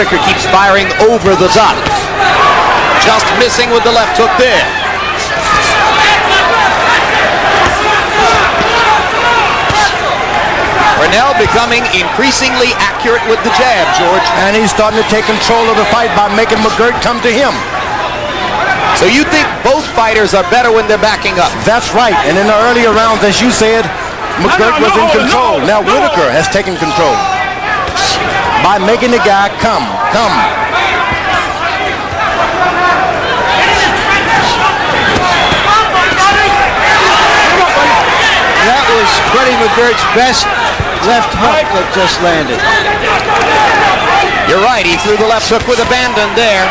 Whitaker keeps firing over the top. Just missing with the left hook there. Pernell becoming increasingly accurate with the jab, George. And he's starting to take control of the fight by making McGirt come to him. So you think both fighters are better when they're backing up? That's right. And in the earlier rounds, as you said, McGirt was in control. Now Whitaker has taken control by making the guy come. That was Buddy McGirt's best left hook that just landed. You're right, he threw the left hook with abandon there.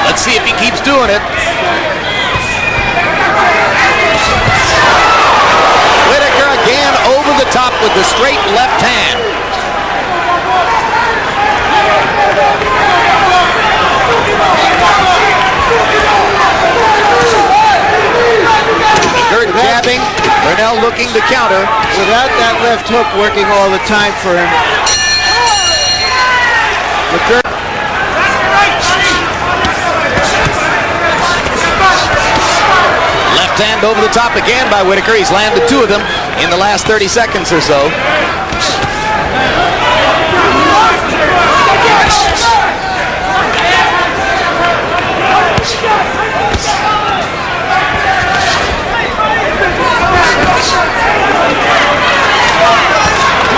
Let's see if he keeps doing it. Whitaker again over the top with the straight left hand. McGirt jabbing, Pernell looking to counter. Without that left hook working all the time for him, McGirt. Left hand over the top again by Whitaker. He's landed two of them in the last 30 seconds or so.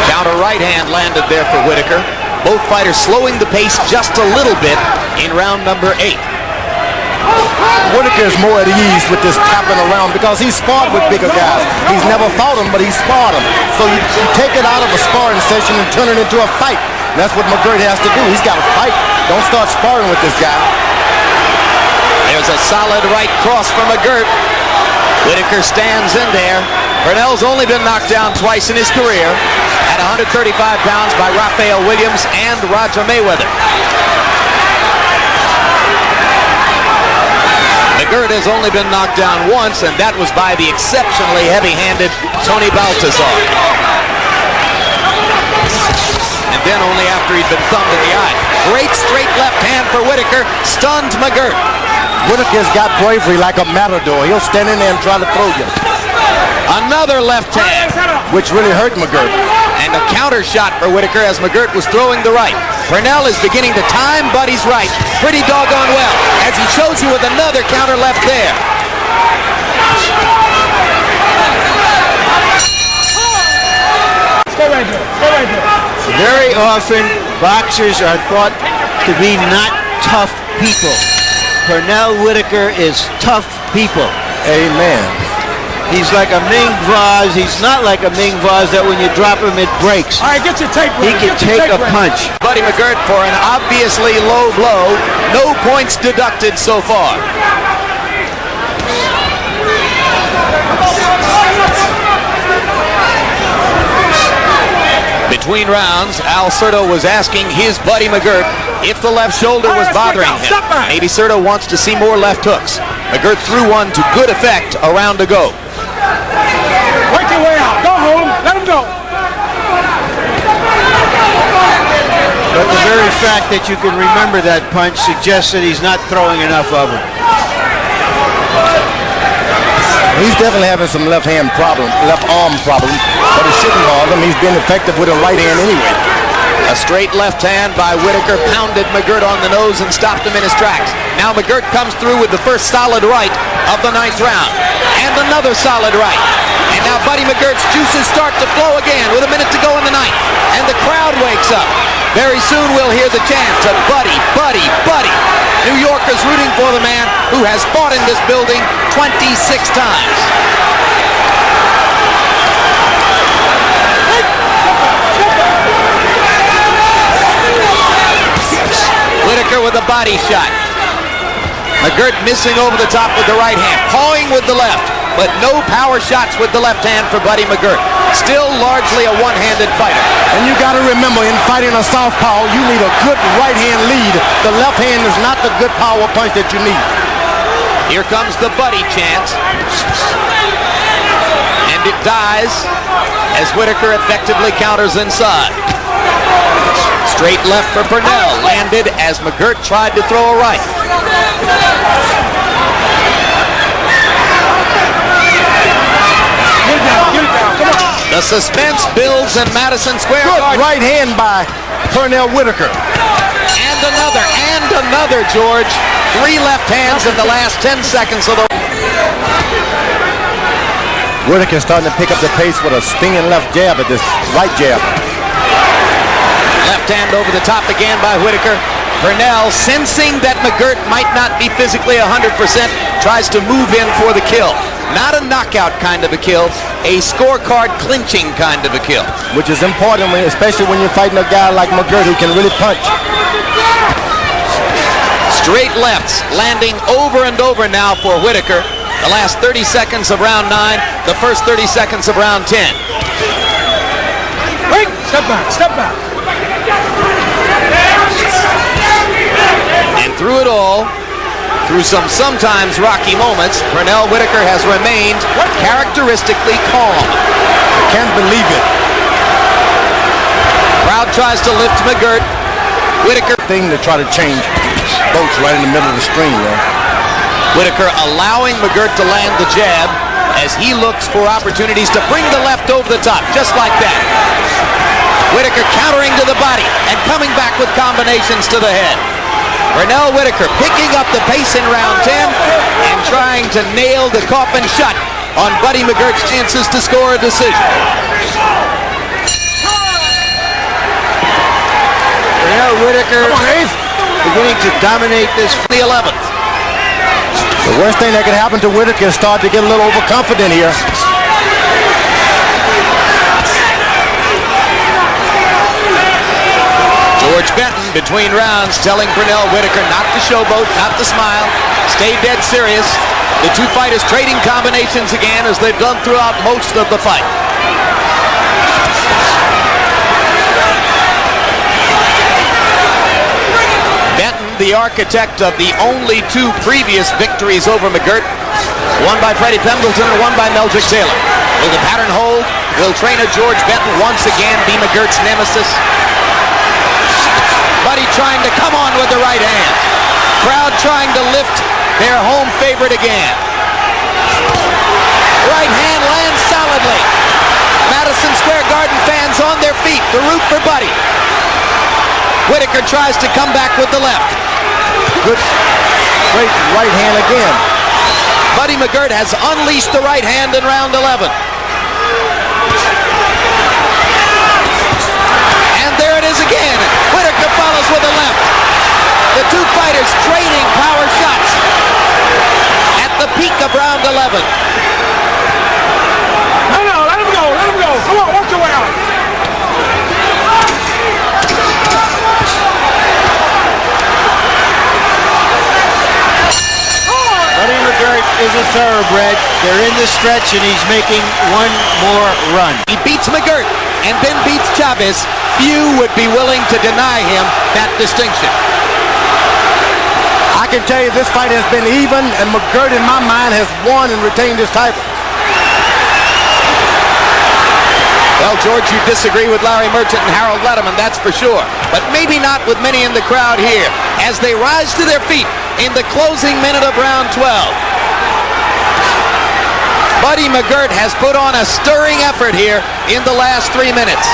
Counter right hand landed there for Whitaker. Both fighters slowing the pace just a little bit in round number 8. Whitaker is more at ease with this tapping around because he's sparred with bigger guys. He's never fought them, but he's sparred them. So you take it out of a sparring session and turn it into a fight. And that's what McGirt has to do. He's got to fight. Don't start sparring with this guy. There's a solid right cross from McGirt. Whitaker stands in there. Pernell's only been knocked down twice in his career at 135 pounds by Rafael Williams and Roger Mayweather. McGirt has only been knocked down once, and that was by the exceptionally heavy-handed Tony Baltazar. And then only after he'd been thumbed in the eye. Great straight left hand for Whitaker, stunned McGirt. Whitaker's got bravery like a matador. He'll stand in there and try to throw you. Another left hand, which really hurt McGirt. And a counter shot for Whitaker as McGirt was throwing the right. Pernell is beginning to time Buddy's right pretty doggone well, as he shows you with another counter left there. Stay right there. Stay right there. Very often, boxers are thought to be not tough people. Pernell Whitaker is tough people. Amen. He's like a Ming vase. He's not like a Ming vase that when you drop him, it breaks. All right, get your tape ready. He can take a punch. Buddy McGirt for an obviously low blow. No points deducted so far. Between rounds, Al Certo was asking his buddy McGirt if the left shoulder was bothering him. Maybe Certo wants to see more left hooks. McGirt threw one to good effect a round ago. Work your way out. Don't hold him. Let him go. But the very fact that you can remember that punch suggests that he's not throwing enough of them. He's definitely having some left arm problem, but it shouldn't bother him. He's been effective with a right hand anyway. A straight left hand by Whitaker pounded McGirt on the nose and stopped him in his tracks. Now McGirt comes through with the first solid right of the 9th round. And another solid right. And now Buddy McGirt's juices start to flow again with a minute to go in the 9th. And the crowd wakes up. Very soon we'll hear the chants of Buddy, Buddy, Buddy. New Yorkers rooting for the man who has fought in this building 26 times. Whitaker with a body shot. McGirt missing over the top with the right hand, pawing with the left, but no power shots with the left hand for Buddy McGirt. Still largely a one-handed fighter. And you got to remember, in fighting a southpaw, you need a good right hand lead. The left hand is not the good power punch that you need. Here comes the Buddy chant. And it dies as Whitaker effectively counters inside. Straight left for Pernell. Landed as McGirt tried to throw a right. Get it down, come on. The suspense builds in Madison Square Garden. Right hand by Pernell Whitaker. And another, George. 3 left hands in the last 10 seconds of the... Whitaker starting to pick up the pace with a stinging left jab at this right jab. Left hand over the top again by Whitaker. Pernell, sensing that McGirt might not be physically 100%, tries to move in for the kill. Not a knockout kind of a kill, a scorecard clinching kind of a kill. Which is important, especially when you're fighting a guy like McGirt who can really punch. Straight lefts, landing over and over now for Whitaker. The last 30 seconds of round 9, the first 30 seconds of round 10. Wait, step back, step back. And through it all, through some sometimes rocky moments, Pernell Whitaker has remained characteristically calm. I can't believe it. Crowd tries to lift McGirt. Whitaker Thing to try to change boats right in the middle of the screen, man. Whitaker allowing McGirt to land the jab as he looks for opportunities to bring the left over the top, just like that. Whitaker countering to the body and coming back with combinations to the head. Pernell Whitaker picking up the pace in round 10 and trying to nail the coffin shut on Buddy McGirt's chances to score a decision. Pernell Whitaker beginning to dominate this. The 11th. The worst thing that could happen to Whitaker is start to get a little overconfident here. George Benton between rounds telling Pernell Whitaker not to showboat, not to smile, stay dead serious. The two fighters trading combinations again as they've done throughout most of the fight. Benton, the architect of the only 2 previous victories over McGirt, one by Freddie Pendleton and one by Meldrick Taylor. Will the pattern hold? Will trainer George Benton once again be McGirt's nemesis? Buddy trying to come on with the right hand. Crowd trying to lift their home favorite again. Right hand lands solidly. Madison Square Garden fans on their feet to root for Buddy. Whitaker tries to come back with the left. Good, great right hand again. Buddy McGirt has unleashed the right hand in round 11. And there it is again. Whitaker follows with a left. The two fighters trading power shots at the peak of round 11. No, let him go, let him go. Come on, work your way out. Buddy McGirt is a thoroughbred. They're in the stretch and he's making one more run. He beats McGirt and then beats Chavez. Few would be willing to deny him that distinction. I can tell you this fight has been even, and McGirt in my mind has won and retained his title. Well, George, you disagree with Larry Merchant and Harold Letterman, that's for sure. But maybe not with many in the crowd here as they rise to their feet in the closing minute of round 12. Buddy McGirt has put on a stirring effort here in the last 3 minutes.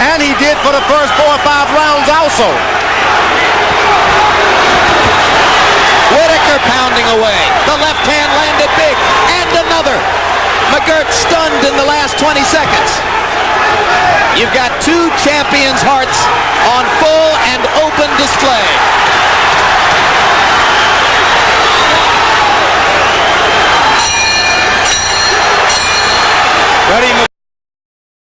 And he did for the first 4 or 5 rounds also. Whitaker pounding away. The left hand landed big. And another. McGirt stunned in the last 20 seconds. You've got 2 champions' hearts on full and open display.